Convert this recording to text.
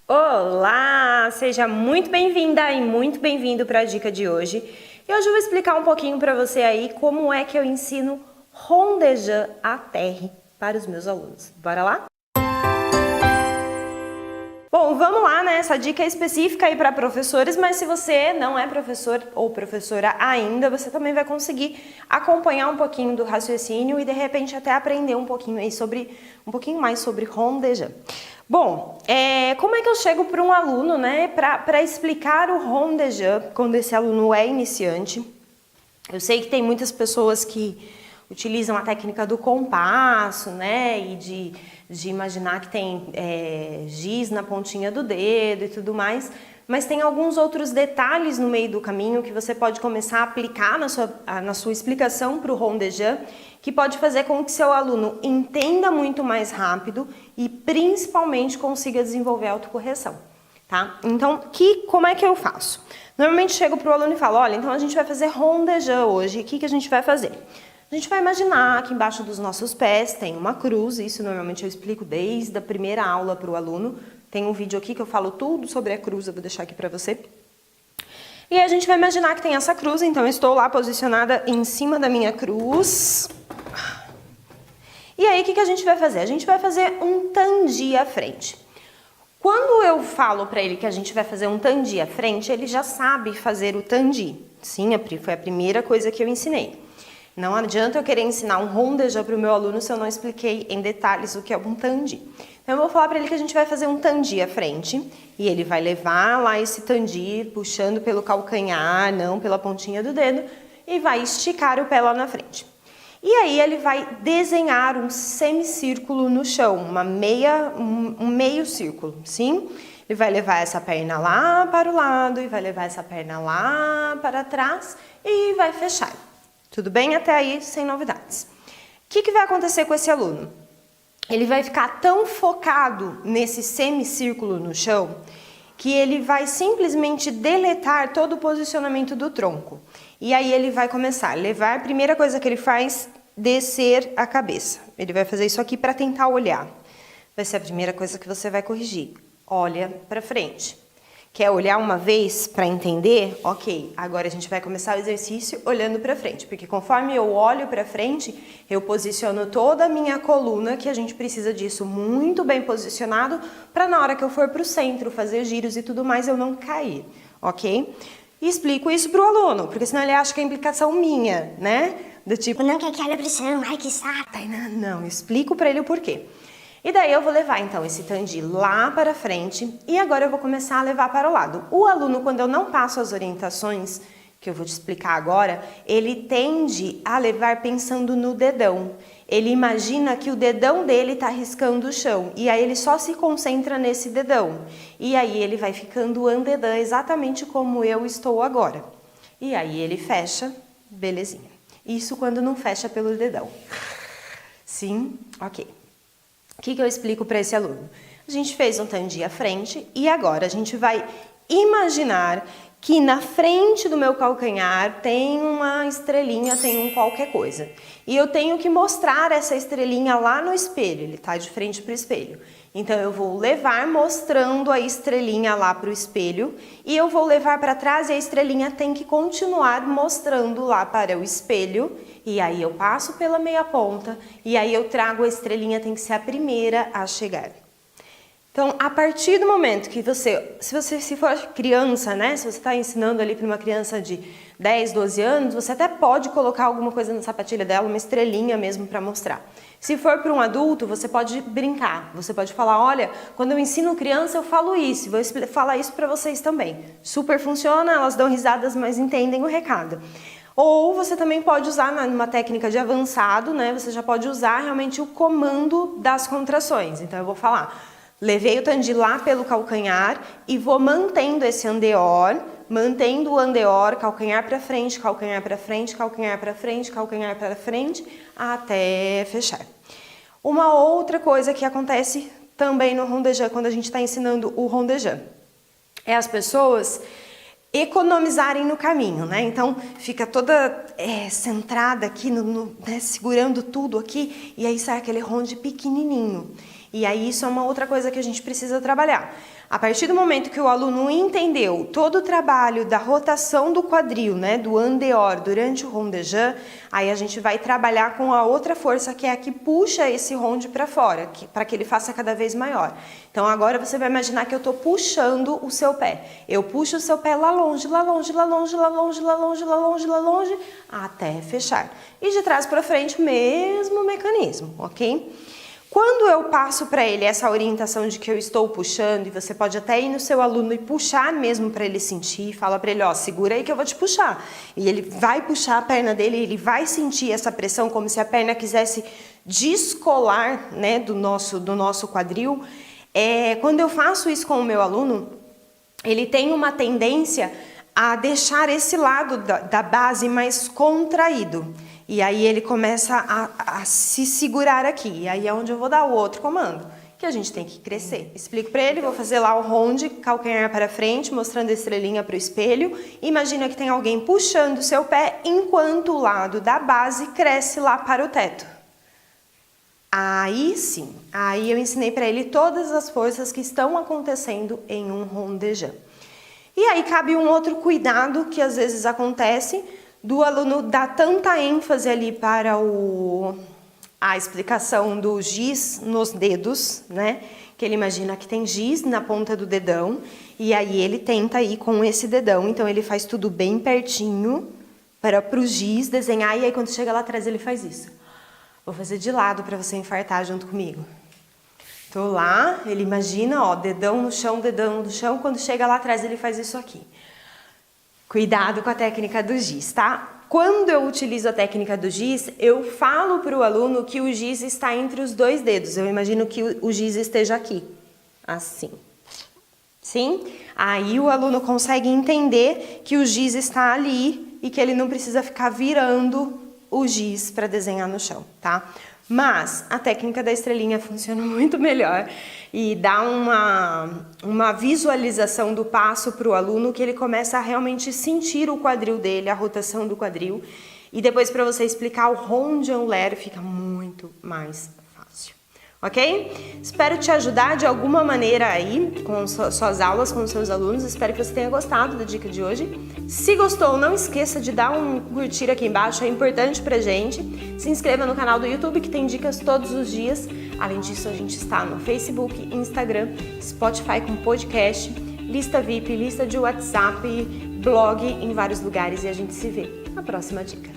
Olá, seja muito bem-vinda e muito bem-vindo para a dica de hoje. E hoje eu vou explicar um pouquinho para você aí como é que eu ensino rondejã à terre para os meus alunos. Bora lá? Bom, vamos lá, né? Essa dica é específica aí para professores, mas se você não é professor ou professora ainda, você também vai conseguir acompanhar um pouquinho do raciocínio e de repente até aprender um pouquinho aí um pouquinho mais sobre rondejã. Bom, como é que eu chego para um aluno, né, para explicar o rondejã quando esse aluno é iniciante? Eu sei que tem muitas pessoas que utilizam a técnica do compasso, né, e de imaginar que tem giz na pontinha do dedo e tudo mais, mas tem alguns outros detalhes no meio do caminho que você pode começar a aplicar na sua explicação para o rondejã, que pode fazer com que seu aluno entenda muito mais rápido e principalmente consiga desenvolver a autocorreção, tá? Então, como é que eu faço? Normalmente chego para o aluno e falo, olha, então a gente vai fazer rondejã hoje, o que a gente vai fazer? A gente vai imaginar que embaixo dos nossos pés tem uma cruz, isso normalmente eu explico desde a primeira aula para o aluno. Tem um vídeo aqui que eu falo tudo sobre a cruz, eu vou deixar aqui para você. E a gente vai imaginar que tem essa cruz, então eu estou lá posicionada em cima da minha cruz. E aí o que a gente vai fazer? A gente vai fazer um tandi à frente. Quando eu falo para ele que a gente vai fazer um tandi à frente, ele já sabe fazer o tandi. Sim, foi a primeira coisa que eu ensinei. Não adianta eu querer ensinar um rondejã para o meu aluno se eu não expliquei em detalhes o que é um tandi. Então eu vou falar para ele que a gente vai fazer um tandi à frente e ele vai levar lá esse tandi puxando pelo calcanhar, não pela pontinha do dedo, e vai esticar o pé lá na frente. E aí ele vai desenhar um semicírculo no chão, um meio círculo, sim? Ele vai levar essa perna lá para o lado e vai levar essa perna lá para trás e vai fechar. Tudo bem? Até aí, sem novidades. O que vai acontecer com esse aluno? Ele vai ficar tão focado nesse semicírculo no chão que ele vai simplesmente deletar todo o posicionamento do tronco. E aí ele vai começar a levar, a primeira coisa que ele faz, descer a cabeça. Ele vai fazer isso aqui para tentar olhar. Vai ser a primeira coisa que você vai corrigir. Olha para frente. Quer olhar uma vez para entender? Ok, agora a gente vai começar o exercício olhando para frente, porque conforme eu olho para frente, eu posiciono toda a minha coluna, que a gente precisa disso muito bem posicionado, para na hora que eu for para o centro, fazer giros e tudo mais, eu não cair, ok? E explico isso para o aluno, porque senão ele acha que é implicação minha, né? Do tipo, não quer que olhe a pressão, ai que saco. Não, explico para ele o porquê. E daí eu vou levar então esse tandi lá para frente e agora eu vou começar a levar para o lado. O aluno, quando eu não passo as orientações, que eu vou te explicar agora, ele tende a levar pensando no dedão. Ele imagina que o dedão dele está riscando o chão e aí ele só se concentra nesse dedão. E aí ele vai ficando andedã exatamente como eu estou agora. E aí ele fecha, belezinha. Isso quando não fecha pelo dedão. Sim? Ok. O que eu explico para esse aluno? A gente fez um tandi à frente e agora a gente vai imaginar que na frente do meu calcanhar tem uma estrelinha, tem um qualquer coisa. E eu tenho que mostrar essa estrelinha lá no espelho, ele está de frente para o espelho. Então eu vou levar mostrando a estrelinha lá para o espelho e eu vou levar para trás e a estrelinha tem que continuar mostrando lá para o espelho. E aí eu passo pela meia ponta e aí eu trago a estrelinha, tem que ser a primeira a chegar. Então, a partir do momento que se for criança, né, se você está ensinando ali para uma criança de 10, 12 anos, você até pode colocar alguma coisa na sapatilha dela, uma estrelinha mesmo para mostrar. Se for para um adulto, você pode brincar, você pode falar, olha, quando eu ensino criança eu falo isso, vou falar isso para vocês também. Super funciona, elas dão risadas, mas entendem o recado. Ou você também pode usar numa técnica de avançado, né, você já pode usar realmente o comando das contrações. Então eu vou falar... Levei o tandi lá pelo calcanhar e vou mantendo esse andeor, mantendo o andeor, calcanhar para frente, calcanhar para frente, calcanhar para frente, calcanhar para frente, até fechar. Uma outra coisa que acontece também no rondejã, quando a gente está ensinando o rondejã, é as pessoas economizarem no caminho, né? Então fica toda centrada aqui, né, segurando tudo aqui, e aí sai aquele ronde pequenininho. E aí isso é uma outra coisa que a gente precisa trabalhar. A partir do momento que o aluno entendeu todo o trabalho da rotação do quadril, né, do andeor durante o rondejant, aí a gente vai trabalhar com a outra força que é a que puxa esse ronde para fora, para que ele faça cada vez maior. Então agora você vai imaginar que eu estou puxando o seu pé. Eu puxo o seu pé lá longe, lá longe, lá longe, lá longe, lá longe, lá longe, lá longe, até fechar. E de trás para frente, o mesmo mecanismo, ok? Quando eu passo para ele essa orientação de que eu estou puxando, e você pode até ir no seu aluno e puxar mesmo para ele sentir, fala para ele, ó, segura aí que eu vou te puxar. E ele vai puxar a perna dele, ele vai sentir essa pressão como se a perna quisesse descolar, né, do nosso quadril. Quando eu faço isso com o meu aluno, ele tem uma tendência a deixar esse lado da base mais contraído. E aí ele começa a se segurar aqui. E aí é onde eu vou dar o outro comando, que a gente tem que crescer. Explico para ele, vou fazer lá o ronde, calcanhar para frente, mostrando a estrelinha para o espelho. Imagina que tem alguém puxando o seu pé, enquanto o lado da base cresce lá para o teto. Aí sim, aí eu ensinei para ele todas as forças que estão acontecendo em um rondejant. E aí cabe um outro cuidado que às vezes acontece, do aluno dar tanta ênfase ali para a explicação do giz nos dedos, né? Que ele imagina que tem giz na ponta do dedão, e aí ele tenta ir com esse dedão, então ele faz tudo bem pertinho para o giz desenhar, e aí quando chega lá atrás ele faz isso. Vou fazer de lado para você infartar junto comigo. Tô lá, ele imagina, ó, dedão no chão, quando chega lá atrás ele faz isso aqui. Cuidado com a técnica do giz, tá? Quando eu utilizo a técnica do giz, eu falo para o aluno que o giz está entre os dois dedos. Eu imagino que o giz esteja aqui, assim. Sim? Aí o aluno consegue entender que o giz está ali e que ele não precisa ficar virando o giz para desenhar no chão, tá? Mas a técnica da estrelinha funciona muito melhor e dá uma visualização do passo para o aluno, que ele começa a realmente sentir o quadril dele, a rotação do quadril. E depois, para você explicar o ronde anulero, fica muito mais fácil. Ok? Espero te ajudar de alguma maneira aí com suas aulas, com os seus alunos. Espero que você tenha gostado da dica de hoje. Se gostou, não esqueça de dar um curtir aqui embaixo, é importante pra gente. Se inscreva no canal do YouTube, que tem dicas todos os dias. Além disso, a gente está no Facebook, Instagram, Spotify com podcast, lista VIP, lista de WhatsApp, blog em vários lugares, e a gente se vê na próxima dica.